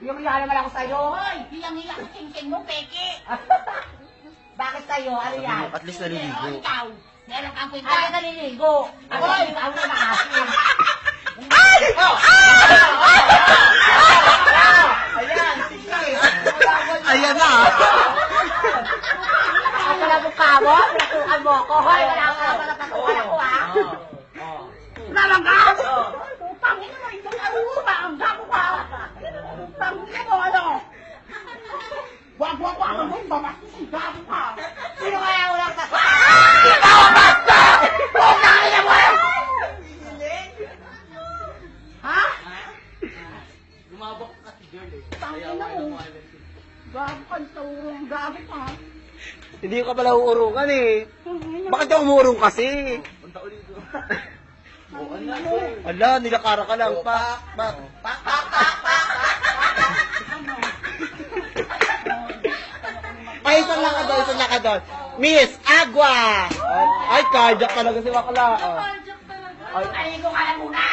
Hiyang-hiya naman ako sa'yo. Hoy, hiyang-hiya ka king mo, peke. Bakit sa'yo? Ano yan? At least naliligo. O, ikaw. Meron kang kwenta. Ay, naliligo. Ako, ikaw na nakasin. Ay! Ayan, sige. Ayan na! Ako pala mukha mo, pinatukan mo ako. Hoy, wala ka pala pinatukan ako, ha? Nalanggas! Putangin naman, itong aruba, ang gago ka! Putangin mo, ano? Wag, ano? Babastos ang gago ka! Sino kaya ulang sa... Ikaw ang basta! Putangin na mo! Ha? Lumabak ka si girl eh. Putangin na mo! Gago ka, ang gago ka! Hindi ka pala uurungan eh. Bakit ka umurong kasi? Punta ulit doon. Ala, nilakara ka lang. Pak. Ay, isang lang ka doon. Miss Agua! Ay, cardiac talaga si Bakla. Naligo ka lang muna!